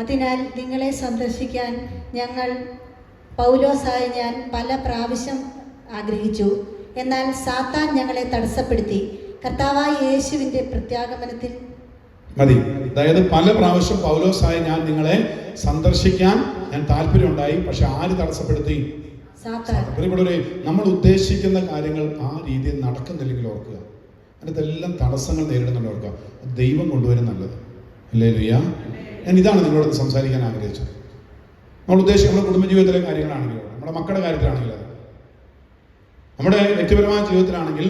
അതിനാൽ നിങ്ങളെ സന്ദർശിക്കാൻ പൗലോസായ ഞാൻ പല പ്രാവശ്യം ആഗ്രഹിച്ചു. എന്നാൽ സാത്താൻ ഞങ്ങളെ തടസ്സപ്പെടുത്തി. കർത്താവായ യേശുവിന്റെ പ്രത്യാഗമനത്തിൽ മതി. അതായത് പല പ്രാവശ്യം പൗലോസായ ഞാൻ നിങ്ങളെ സന്ദർശിക്കാൻ ഞാൻ താല്പര്യമുണ്ടായി, പക്ഷെ ആര് തടസ്സപ്പെടുത്തി? സാത്താൻ. നമ്മൾ ഉദ്ദേശിക്കുന്ന കാര്യങ്ങൾ ആ രീതിയിൽ നടക്കുന്നില്ലെങ്കിൽ ഓർക്കുക, അതിനകത്തെല്ലാം തടസ്സങ്ങൾ നേരിടുന്നുണ്ട്. ഓർക്കുക, ദൈവം കൊണ്ടുവരും നല്ലത്. ഹല്ലേലൂയ. ഞാൻ ഇതാണ് നിങ്ങളോട് സംസാരിക്കാൻ ആഗ്രഹിച്ചത്. നമ്മൾ ഉദ്ദേശിക്കുന്ന നമ്മുടെ കുടുംബജീവിതത്തിലെ കാര്യങ്ങളാണെങ്കിലും, നമ്മുടെ മക്കളുടെ കാര്യത്തിലാണെങ്കിലും, നമ്മുടെ വ്യക്തിപരമായ ജീവിതത്തിലാണെങ്കിൽ,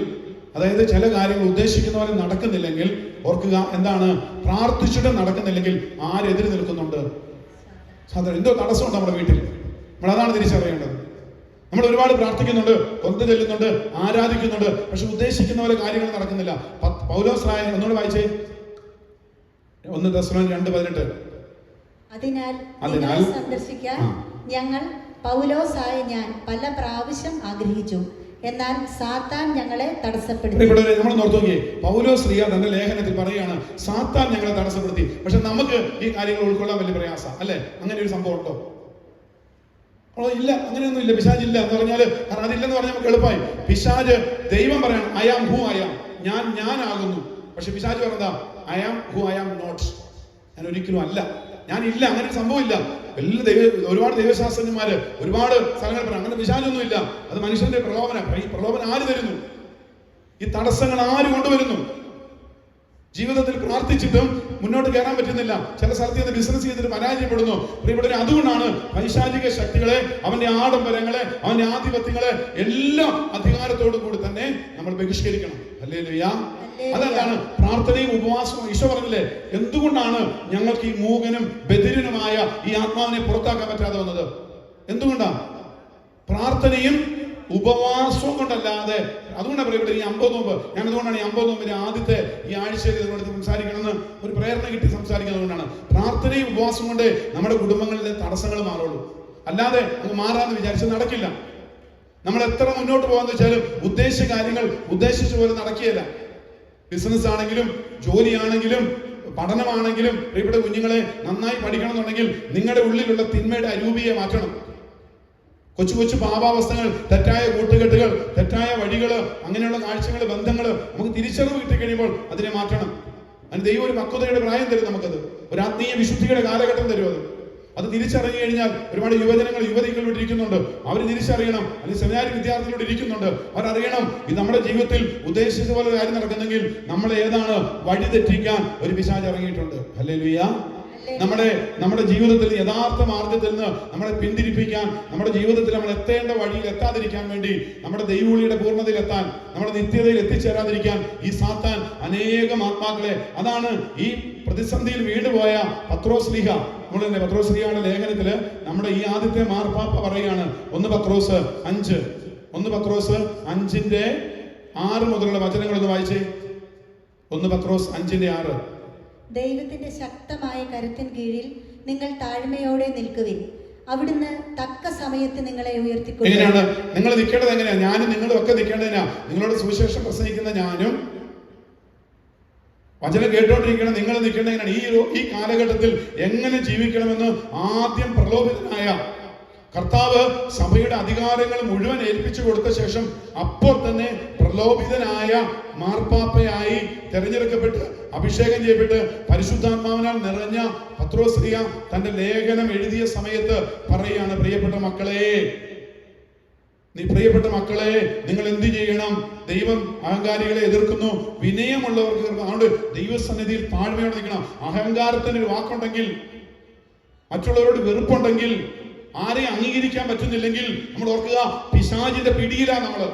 അതായത് ചില കാര്യങ്ങൾ ഉദ്ദേശിക്കുന്ന പോലെ നടക്കുന്നില്ലെങ്കിൽ ഓർക്കുക, എന്താണ്? പ്രാർത്ഥിച്ചിട്ട് നടക്കുന്നില്ലെങ്കിൽ ആരെതിര് നിൽക്കുന്നുണ്ട്? സാധാരണ എന്തോ തടസ്സമുണ്ട് നമ്മുടെ വീട്ടിൽ. നമ്മളതാണ് തിരിച്ചറിയേണ്ടത്. നമ്മൾ ഒരുപാട് പ്രാർത്ഥിക്കുന്നുണ്ട്, കൊന്ത് ചെല്ലുന്നുണ്ട്, ആരാധിക്കുന്നുണ്ട്, പക്ഷെ ഉദ്ദേശിക്കുന്ന പോലെ കാര്യങ്ങൾ നടക്കുന്നില്ല. പൗലോസായ ഒന്നുകൂടെ വായിച്ചേ, 1 തെസ്സലോനിക്കർ 2:18. അതിനാൽ സന്ദർശിക്കാൻ പൗലോസായ ഞാൻ പല പ്രാവശ്യം ആഗ്രഹിച്ചു, എന്നാൽ സാത്താൻ ഞങ്ങളെ തടസ്സപ്പെടുത്തി. നമ്മൾ നോക്കിയേ, പൗലോസ് തന്റെ ലേഖനത്തിൽ പറയുകയാണ്, സാത്താൻ ഞങ്ങളെ തടസ്സപ്പെടുത്തി. പക്ഷെ നമുക്ക് ഈ കാര്യങ്ങൾ ഉൾക്കൊള്ളാൻ വലിയ പ്രയാസം അല്ലെ? അങ്ങനെ ഒരു സംഭവം ഉണ്ടോ? ഇല്ല, അങ്ങനെയൊന്നും ഇല്ല. പിശാച് ഇല്ല എന്ന് പറഞ്ഞാൽ, കാരണം അതില്ലെന്ന് പറഞ്ഞാൽ നമുക്ക് എളുപ്പമായി. പിശാച് ദൈവം പറയണം, I am who I am, ഞാനാകുന്നു. പക്ഷെ പിശാച് പറഞ്ഞതാ, I am who I am not, ഞാൻ ഒരിക്കലും അല്ല, ഞാനില്ല, അങ്ങനെ ഒരു സംഭവം ഇല്ല. ഒരുപാട് ദൈവശാസ്ത്രജ്ഞന്മാര് ഒരുപാട് സ്ഥലങ്ങൾ പറയാം, അങ്ങനെ പിശാചൊന്നും ഇല്ല. അത് മനുഷ്യന്റെ പ്രലോഭനം. ഈ പ്രലോഭനം ആര് തരുന്നു? ഈ തടസ്സങ്ങൾ ആര് കൊണ്ടുവരുന്നു? ജീവിതത്തിൽ പ്രാർത്ഥിച്ചിട്ടും മുന്നോട്ട് കയറാൻ പറ്റുന്നില്ല. ചില സ്ഥലത്ത് നിന്ന് ബിസിനസ് ചെയ്തിട്ട് പരാജയപ്പെടുന്നു. പ്രിയപ്പെട്ടവരെ, അതുകൊണ്ടാണ് പൈശാചിക ശക്തികളെ, അവന്റെ ആഡംബരങ്ങളെ, അവന്റെ ആധിപത്യങ്ങളെ എല്ലാം അധികാരത്തോടു കൂടി തന്നെ നമ്മൾ ബഹിഷ്കരിക്കണം. ഹല്ലേലൂയ. അതെന്താണ്? പ്രാർത്ഥനയും ഉപവാസവും. ഈശോ പറഞ്ഞില്ലേ, എന്തുകൊണ്ടാണ് ഞങ്ങൾക്ക് ഈ മൂകനും ബധിരനുമായ ഈ ആത്മാവിനെ പുറത്താക്കാൻ പറ്റാതെ വന്നത്? എന്തുകൊണ്ടാണ്? പ്രാർത്ഥനയും ഉപവാസവും കൊണ്ടല്ലാതെ. അതുകൊണ്ടാണ് പറയപ്പെട്ടത് ഈ 50 നോമ്പ്. ഞാൻ അതുകൊണ്ടാണ് ഈ 50 നോമ്പിന്റെ ആദ്യത്തെ ഈ ആഴ്ചയിൽ ഇതുകൊണ്ട് സംസാരിക്കണമെന്ന് ഒരു പ്രേരണ കിട്ടി സംസാരിക്കുന്നത് കൊണ്ടാണ്. പ്രാർത്ഥനയും ഉപവാസം കൊണ്ട് നമ്മുടെ കുടുംബങ്ങളിലെ തടസ്സങ്ങൾ മാറുള്ളൂ. അല്ലാതെ അങ്ങ് മാറാന്ന് വിചാരിച്ച് നടക്കില്ല. നമ്മൾ എത്ര മുന്നോട്ട് പോകാന്ന് വെച്ചാലും ഉദ്ദേശിച്ച കാര്യങ്ങൾ ഉദ്ദേശിച്ച പോലെ നടക്കുകയില്ല. ബിസിനസ് ആണെങ്കിലും, ജോലിയാണെങ്കിലും, പഠനമാണെങ്കിലും, ഇവിടെ കുഞ്ഞുങ്ങളെ നന്നായി പഠിക്കണം എന്നുണ്ടെങ്കിൽ നിങ്ങളുടെ ഉള്ളിലുള്ള തിന്മയുടെ അരൂപിയെ മാറ്റണം. കൊച്ചു കൊച്ചു പാപാവസ്ഥകൾ, തെറ്റായ കൂട്ടുകെട്ടുകൾ, തെറ്റായ വഴികള്, അങ്ങനെയുള്ള കാഴ്ചകൾ, ബന്ധങ്ങള് നമുക്ക് തിരിച്ചറിവ് കിട്ടിക്കഴിയുമ്പോൾ അതിനെ മാറ്റണം. അതിന് ദൈവം ഒരു പക്വതയുടെ പ്രായം തരും നമുക്കത്. ഒരു ആത്മീയ വിശുദ്ധിയുടെ കാലഘട്ടം തരും. അത് തിരിച്ചറിഞ്ഞു കഴിഞ്ഞാൽ ഒരുപാട് യുവജനങ്ങൾ, യുവതികളോട് ഇരിക്കുന്നുണ്ട്. അവർ തിരിച്ചറിയണം. അല്ലെങ്കിൽ സെമിനാരി വിദ്യാർത്ഥികളോട് ഇരിക്കുന്നുണ്ട്. അവരറിയണം, ഇത് നമ്മുടെ ജീവിതത്തിൽ ഉദ്ദേശിച്ച പോലെ കാര്യം നടക്കുന്നെങ്കിൽ നമ്മളെ ഏതാണ് വഴി തെറ്റിക്കാൻ ഒരു പിശാച് ഇറങ്ങിയിട്ടുണ്ട്. ഹല്ലേലൂയ. നമ്മുടെ ജീവിതത്തിൽ യഥാർത്ഥ മാർഗത്തിൽ നിന്ന് നമ്മളെ പിന്തിരിപ്പിക്കാൻ, നമ്മുടെ ജീവിതത്തിൽ നമ്മൾ എത്തേണ്ട വഴിയിൽ എത്താതിരിക്കാൻ വേണ്ടി, നമ്മുടെ ദൈവവിളിയുടെ പൂർണ്ണതയിൽ എത്താൻ, നമ്മുടെ നിത്യതയിൽ എത്തിച്ചേരാതിരിക്കാൻ ഈ സാത്താൻ അനേകം ആത്മാക്കളെ. അതാണ് ഈ പ്രതിസന്ധിയിൽ വീണുപോയ പത്രോസ്ലീഹ. നമ്മൾ തന്നെ പത്രോസ്ലീഹയുടെ ലേഖനത്തില് നമ്മുടെ ഈ ആദ്യത്തെ മാർപ്പാപ്പ പറയുകയാണ്, 1 പത്രോസ് 5:6 മുതലുള്ള വചനങ്ങളൊന്ന് വായിച്ചേ. 1 പത്രോസ് 5:6. ദൈവത്തിന്റെ ശക്തമായ കരുത്തിൻ കീഴിൽ നിങ്ങൾ താഴ്മയോടെ നിൽക്കുവിൻ. അവിടുന്ന് തക്ക സമയത്ത് നിങ്ങളെ ഉയർത്തിക്കൊള്ളും. എങ്ങനെയാണ് നിങ്ങൾ നിൽക്കേണ്ടത്? എങ്ങനെയാ? ഞാനും നിങ്ങളും ഒക്കെ നിൽക്കേണ്ടതിനാ. നിങ്ങളോട് സുവിശേഷം പ്രസംഗിക്കുന്ന ഞാനും, വചനം കേട്ടോണ്ടിരിക്കണം, നിങ്ങൾ നിൽക്കേണ്ടത് എങ്ങനെയാണ്? ഈ കാലഘട്ടത്തിൽ എങ്ങനെ ജീവിക്കണമെന്ന് ആദ്യം പ്രലോഭിതനായ കർത്താവ് സഭയുടെ അധികാരങ്ങൾ മുഴുവൻ ഏൽപ്പിച്ചു കൊടുത്ത ശേഷം അപ്പോൾ തന്നെ പ്രലോഭിതനായ മാർപ്പാപ്പയായി തെരഞ്ഞെടുക്കപ്പെട്ട് അഭിഷേകം ചെയ്യപ്പെട്ട് പരിശുദ്ധാത്മാവിനാൽ നിറഞ്ഞ പത്രോസ്ലീഹ തന്റെ ലേഖനം എഴുതിയ സമയത്ത് പറയുകയാണ്, പ്രിയപ്പെട്ട മക്കളെ, നിങ്ങൾ എന്ത് ചെയ്യണം? ദൈവം അഹങ്കാരികളെ എതിർക്കുന്നു, വിനയമുള്ളവർക്ക്. അതുകൊണ്ട് ദൈവസന്നിധിയിൽ താഴ്മയോടെ നിൽക്കണം. അഹങ്കാരത്തിന് ഒരു വാക്കുണ്ടെങ്കിൽ, മറ്റുള്ളവരോട് വെറുപ്പുണ്ടെങ്കിൽ, ആരെയും അംഗീകരിക്കാൻ പറ്റുന്നില്ലെങ്കിൽ നമ്മൾ ഓർക്കുക, പിശാചിന്റെ പിടിയിലാണ് നമ്മള്.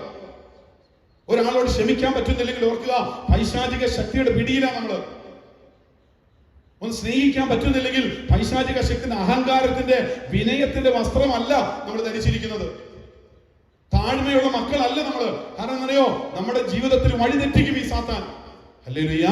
ഒരാളോട് ക്ഷമിക്കാൻ പറ്റുന്നില്ലെങ്കിൽ ഓർക്കുക, പൈശാചിക ശക്തിയുടെ പിടിയിലാണ് നമ്മള്. ഒന്ന് സ്നേഹിക്കാൻ പറ്റുന്നില്ലെങ്കിൽ പൈശാചിക ശക്തിയുടെ അഹങ്കാരത്തിന്റെ, വിനയത്തിന്റെ വസ്ത്രമല്ല നമ്മൾ ധരിച്ചിരിക്കുന്നത്. താഴ്മയുള്ള മക്കളല്ല നമ്മള്. കാരണം എന്നറിയോ, നമ്മുടെ ജീവിതത്തിൽ വഴി തെറ്റിക്കും ഈ സാത്താൻ. ഹല്ലേലൂയ.